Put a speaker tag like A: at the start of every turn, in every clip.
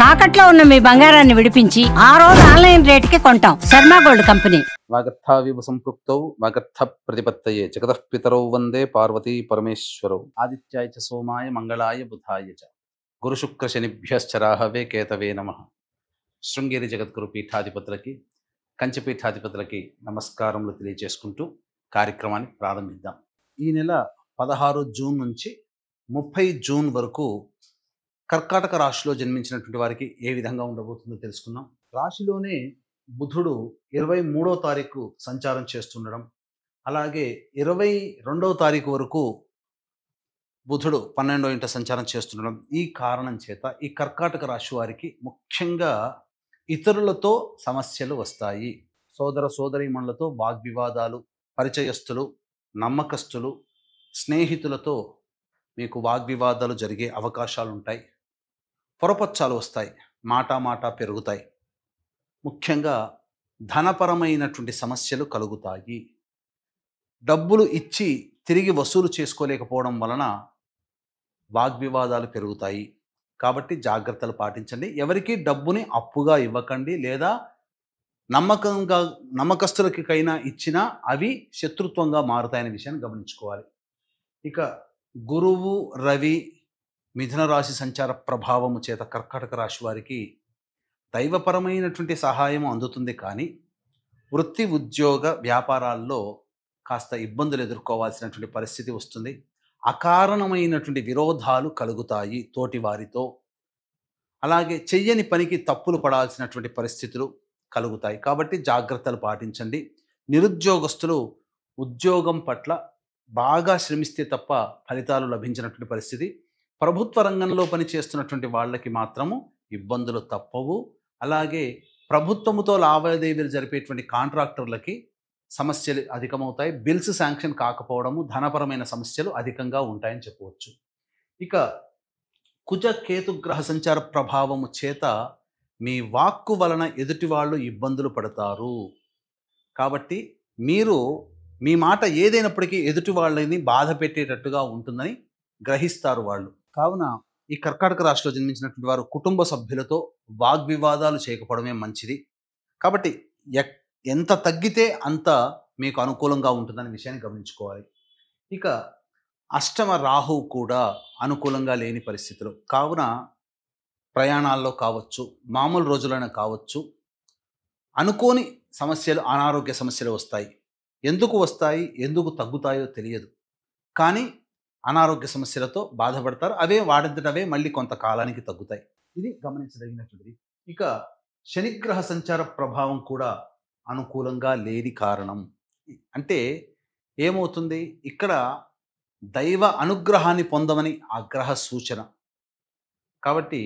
A: తాకట్లో ఉన్న మీ బంగారాన్ని విడిపించి ఆ రోజు ఆన్లైన్ రేటుకి కొంటాం. Sharma gold company.
B: వాగర్థావివ సంపృక్తౌ వాగర్థ ప్రతిపత్తయే జగతః పితరౌ వందే పార్వతీ పరమేశ్వరౌ ఆదిత్యాయ చ సోమాయ మంగళాయ బుధాయ చ గురు శుక్ర శనిభ్యశ్చ రాహవే కేతవే నమః. శృంగేరి జగద్గురు పీఠాధిపతులకి కంచి పీఠాధిపతులకి నమస్కారములు తెలియజేసుకుంటూ కార్యక్రమాన్ని ప్రారంభిద్దాం. ఈ నెల 16 జూన్ నుంచి 30 జూన్ వరకు కర్కాటక రాశిలో జన్మించినటువంటి వారికి ఏ విధంగా ఉండబోతుందో తెలుసుకుందాం. రాశిలోనే బుధుడు 23వ తారీఖు సంచారం చేస్తుండడం, అలాగే 22వ తారీఖు వరకు బుధుడు 12వ ఇంట సంచారం చేస్తుండడం, ఈ కారణం చేత ఈ కర్కాటక రాశి వారికి ముఖ్యంగా ఇతరులతో సమస్యలు వస్తాయి. సోదర సోదరీమణులతో వాగ్వివాదాలు, పరిచయస్తులు, నమ్మకస్తులు, స్నేహితులతో మీకు వాగ్వివాదాలు జరిగే అవకాశాలు ఉంటాయి. పొరపచ్చాలు వస్తాయి, మాట పెరుగుతాయి. ముఖ్యంగా ధనపరమైనటువంటి సమస్యలు కలుగుతాయి. డబ్బులు ఇచ్చి తిరిగి వసూలు చేసుకోలేకపోవడం వలన వాగ్వివాదాలు పెరుగుతాయి. కాబట్టి జాగ్రత్తలు పాటించండి. ఎవరికి డబ్బుని అప్పుగా ఇవ్వకండి, లేదా నమ్మకస్తులకైనా ఇచ్చినా అవి శత్రుత్వంగా మారుతాయనే విషయాన్ని గమనించుకోవాలి. ఇక గురువు, రవి మిథున రాశి సంచార ప్రభావము చేత కర్కాటక రాశి వారికి దైవపరమైనటువంటి సహాయం అందుతుంది, కానీ వృత్తి, ఉద్యోగ, వ్యాపారాల్లో కాస్త ఇబ్బందులు ఎదుర్కోవాల్సినటువంటి పరిస్థితి వస్తుంది. అకారణమైనటువంటి విరోధాలు కలుగుతాయి తోటి వారితో. అలాగే చెయ్యని పనికి తప్పులు పడాల్సినటువంటి పరిస్థితులు కలుగుతాయి. కాబట్టి జాగ్రత్తలు పాటించండి. నిరుద్యోగస్తులు ఉద్యోగం పట్ల బాగా శ్రమిస్తే తప్ప ఫలితాలు లభించినటువంటి పరిస్థితి. ప్రభుత్వ రంగంలో పనిచేస్తున్నటువంటి వాళ్ళకి మాత్రము ఇబ్బందులు తప్పవు. అలాగే ప్రభుత్వముతో లావాదేవీలు జరిపేటువంటి కాంట్రాక్టర్లకి సమస్యలు అధికమవుతాయి. బిల్స్ శాంక్షన్ కాకపోవడము, ధనపరమైన సమస్యలు అధికంగా ఉంటాయని చెప్పవచ్చు. ఇక కుజ కేతు గ్రహ సంచార ప్రభావము చేత మీ వాక్కు వలన ఎదుటి వాళ్ళు ఇబ్బందులు పడతారు. కాబట్టి మీరు మీ మాట ఏదైనప్పటికీ ఎదుటి వాళ్ళని బాధ పెట్టేటట్టుగా ఉంటుందని గ్రహిస్తారు వాళ్ళు. కావున ఈ కర్కాటక రాశిలో జన్మించినటువంటి వారు కుటుంబ సభ్యులతో వాగ్వివాదాలు చేయకపోవడమే మంచిది. కాబట్టి ఎంత తగ్గితే అంత మీకు అనుకూలంగా ఉంటుందనే విషయాన్ని గమనించుకోవాలి. ఇక అష్టమ రాహువు కూడా అనుకూలంగా లేని పరిస్థితులు. కావున ప్రయాణాల్లో కావచ్చు, మామూలు రోజులైనా కావచ్చు, అనుకోని సమస్యలు, అనారోగ్య సమస్యలు వస్తాయి. ఎందుకు వస్తాయి, ఎందుకు తగ్గుతాయో తెలియదు, కానీ అనారోగ్య సమస్యలతో బాధపడతారు. అవే వాడంతటవే మళ్ళీ కొంతకాలానికి తగ్గుతాయి. ఇది గమనించదగినటువంటిది. ఇక శనిగ్రహ సంచార ప్రభావం కూడా అనుకూలంగా లేని కారణం అంటే ఏమవుతుంది, ఇక్కడ దైవ అనుగ్రహాన్ని పొందమని ఆ గ్రహ సూచన. కాబట్టి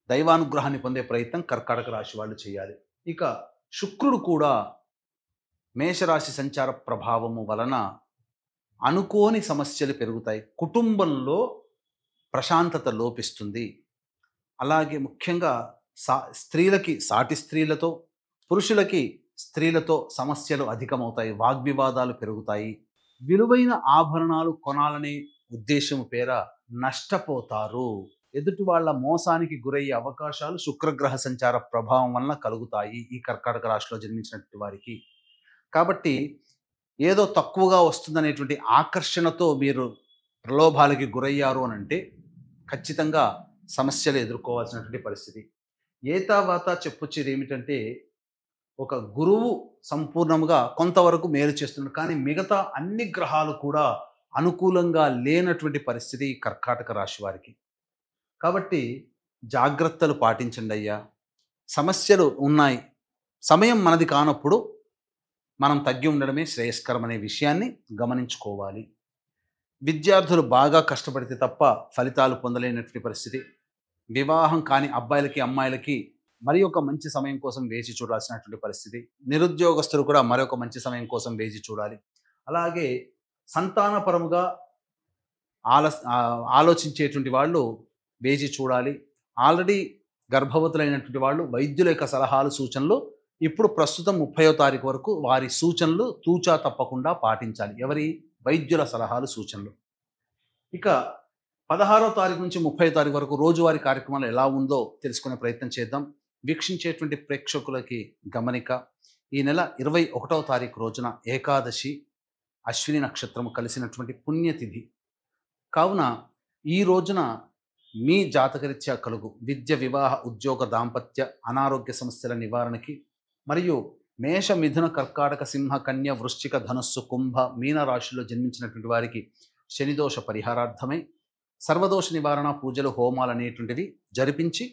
B: దైవానుగ్రహాన్ని పొందే ప్రయత్నం కర్కాటక రాశి వాళ్ళు చేయాలి. ఇక శుక్రుడు కూడా మేషరాశి సంచార ప్రభావము వలన అనుకోని సమస్యలు పెరుగుతాయి. కుటుంబంలో ప్రశాంతత లోపిస్తుంది. అలాగే ముఖ్యంగా స్త్రీలకి సాటి స్త్రీలతో, పురుషులకి స్త్రీలతో సమస్యలు అధికమవుతాయి. వాగ్వివాదాలు పెరుగుతాయి. విలువైన ఆభరణాలు కొనాలనే ఉద్దేశం పేర నష్టపోతారు. ఎదుటి వాళ్ళ మోసానికి గురయ్యే అవకాశాలు శుక్రగ్రహ సంచార ప్రభావం వలన కలుగుతాయి ఈ కర్కాటక రాశిలో జన్మించినటువంటి వారికి. కాబట్టి ఏదో తక్కువగా వస్తుందనేటువంటి ఆకర్షణతో మీరు ప్రలోభాలకి గురయ్యారు అని అంటే ఖచ్చితంగా సమస్యలు ఎదుర్కోవాల్సినటువంటి పరిస్థితి. ఏతావాత చెప్పొచ్చేది ఏమిటంటే, ఒక గురువు సంపూర్ణంగా కొంతవరకు మేలు చేస్తున్నారు, కానీ మిగతా అన్ని గ్రహాలు కూడా అనుకూలంగా లేనటువంటి పరిస్థితి కర్కాటక రాశి వారికి. కాబట్టి జాగ్రత్తలు పాటించండి అయ్యా. సమస్యలు ఉన్నాయి, సమయం మనది కానప్పుడు మనం తగ్గి ఉండడమే శ్రేయస్కరం అనే విషయాన్ని గమనించుకోవాలి. విద్యార్థులు బాగా కష్టపడితే తప్ప ఫలితాలు పొందలేనటువంటి పరిస్థితి. వివాహం కాని అబ్బాయిలకి, అమ్మాయిలకి మరి ఒక మంచి సమయం కోసం వేచి చూడాల్సినటువంటి పరిస్థితి. నిరుద్యోగస్తులు కూడా మరొక మంచి సమయం కోసం వేచి చూడాలి. అలాగే సంతానపరముగా ఆలోచించేటువంటి వాళ్ళు వేచి చూడాలి. ఆల్రెడీ గర్భవతులైనటువంటి వాళ్ళు వైద్యుల యొక్క సలహాలు, సూచనలు ఇప్పుడు ప్రస్తుతం 30వ తారీఖు వరకు వారి సూచనలు తూచా తప్పకుండా పాటించాలి. ఎవరి? వైద్యుల సలహాలు, సూచనలు. ఇక 16వ తారీఖు నుంచి 30వ తారీఖు వరకు రోజువారీ కార్యక్రమాలు ఎలా ఉందో తెలుసుకునే ప్రయత్నం చేద్దాం. వీక్షించేటువంటి ప్రేక్షకులకి గమనిక, ఈ నెల 21వ తారీఖు రోజున ఏకాదశి, అశ్విని నక్షత్రము కలిసినటువంటి పుణ్యతిథి కావున ఈ రోజున మీ జాతకరీత్యా కలుగు విద్య, వివాహ, ఉద్యోగ, దాంపత్య, అనారోగ్య సమస్యల నివారణకి మరియు మేష, మిథున, కర్కాటక, సింహ, కన్య, వృశ్చిక, ధనుస్సు, కుంభ, మీన రాశుల్లో జన్మించినటువంటి వారికి శనిదోష పరిహారార్థమై సర్వదోష నివారణ పూజలు, హోమాలు అనేటువంటివి జరిపించి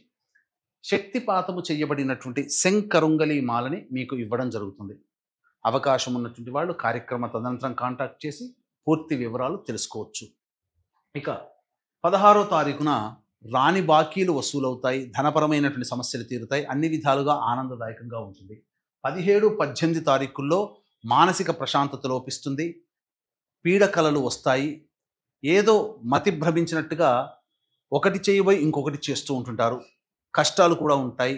B: శక్తిపాతము చేయబడినటువంటి శంకరుంగలి మాలని మీకు ఇవ్వడం జరుగుతుంది. అవకాశం ఉన్నటువంటి వాళ్ళు కార్యక్రమ తదనంతరం కాంటాక్ట్ చేసి పూర్తి వివరాలు తెలుసుకోవచ్చు. ఇక 16వ తారీఖున రాని బాకీలు వసూలవుతాయి, ధనపరమైనటువంటి సమస్యలు తీరుతాయి, అన్ని విధాలుగా ఆనందదాయకంగా ఉంటుంది. 17, 18 తారీఖుల్లో మానసిక ప్రశాంతత లోపిస్తుంది, పీడకలలు వస్తాయి, ఏదో మతి భ్రమించినట్టుగా ఒకటి చేయబోయి ఇంకొకటి చేస్తూ ఉంటుంటారు, కష్టాలు కూడా ఉంటాయి,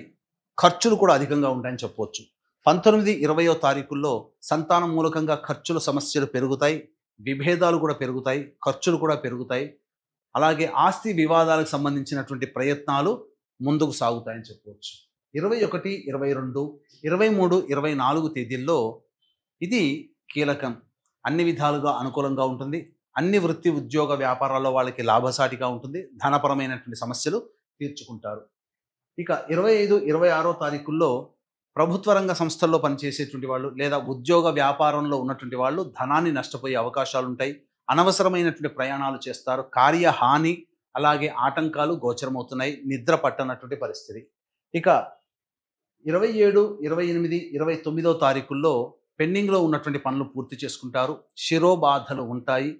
B: ఖర్చులు కూడా అధికంగా ఉంటాయని చెప్పవచ్చు. 19, 20వ తారీఖుల్లో సంతానం మూలకంగా ఖర్చుల సమస్యలు పెరుగుతాయి, విభేదాలు కూడా పెరుగుతాయి, ఖర్చులు కూడా పెరుగుతాయి. అలాగే ఆస్తి వివాదాలకు సంబంధించినటువంటి ప్రయత్నాలు ముందుకు సాగుతాయని చెప్పవచ్చు. 21, 22, 23, 24 తేదీల్లో ఇది కీలకం. అన్ని విధాలుగా అనుకూలంగా ఉంటుంది. అన్ని వృత్తి, ఉద్యోగ, వ్యాపారాల్లో వాళ్ళకి లాభసాటిగా ఉంటుంది. ధనపరమైనటువంటి సమస్యలు తీర్చుకుంటారు. ఇక 25, 26వ తారీఖుల్లో ప్రభుత్వ రంగ సంస్థల్లో పనిచేసేటువంటి వాళ్ళు లేదా ఉద్యోగ వ్యాపారంలో ఉన్నటువంటి వాళ్ళు ధనాన్ని నష్టపోయే అవకాశాలు ఉంటాయి. అనవసరమైనటువంటి ప్రయాణాలు చేస్తారు. కార్యహాని అలాగే ఆటంకాలు గోచరమవుతున్నాయి. నిద్ర పట్టనటువంటి పరిస్థితి. ఇక 27, 28, 29వ తారీఖుల్లో పెండింగ్లో ఉన్నటువంటి పనులు పూర్తి చేసుకుంటారు. శిరోబాధలు ఉంటాయి.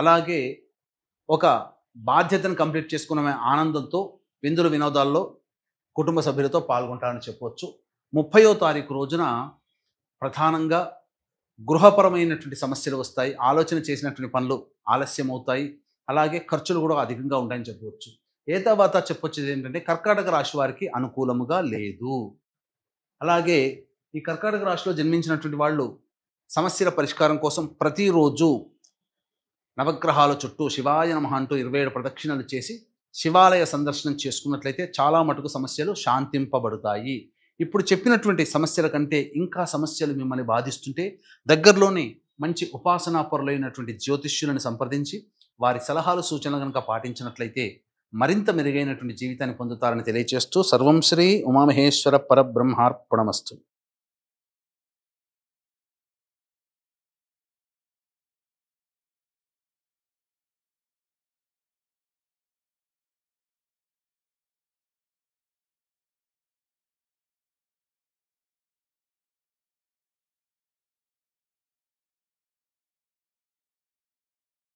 B: అలాగే ఒక బాధ్యతను కంప్లీట్ చేసుకునే ఆనందంతో విందులు వినోదాల్లో కుటుంబ సభ్యులతో పాల్గొంటారని చెప్పవచ్చు. 30వ తారీఖు రోజున ప్రధానంగా గృహపరమైనటువంటి సమస్యలు వస్తాయి. ఆలోచన చేసినటువంటి పనులు ఆలస్యం అవుతాయి. అలాగే ఖర్చులు కూడా అధికంగా ఉంటాయని చెప్పవచ్చు. తర్వాత చెప్పొచ్చేది ఏంటంటే కర్కాటక రాశి వారికి అనుకూలముగా లేదు. అలాగే ఈ కర్కాటక రాశిలో జన్మించినటువంటి వాళ్ళు సమస్యల పరిష్కారం కోసం ప్రతిరోజు నవగ్రహాల చుట్టూ శివాయ నమః అంటూ 27 ప్రదక్షిణలు చేసి శివాలయ సందర్శనం చేసుకున్నట్లయితే చాలా మటుకు సమస్యలు శాంతింపబడతాయి. ఇప్పుడు చెప్పినటువంటి సమస్యల కంటే ఇంకా సమస్యలు మిమ్మల్ని బాధిస్తుంటే దగ్గరలోనే మంచి ఉపాసనాపరులైనటువంటి జ్యోతిష్యులను సంప్రదించి వారి సలహాలు, సూచనలు కనుక పాటించినట్లయితే మరింత మెరుగైనటువంటి జీవితాన్ని పొందుతారని తెలియజేస్తూ సర్వం శ్రీ ఉమామహేశ్వర పరబ్రహ్మార్పణమస్తు.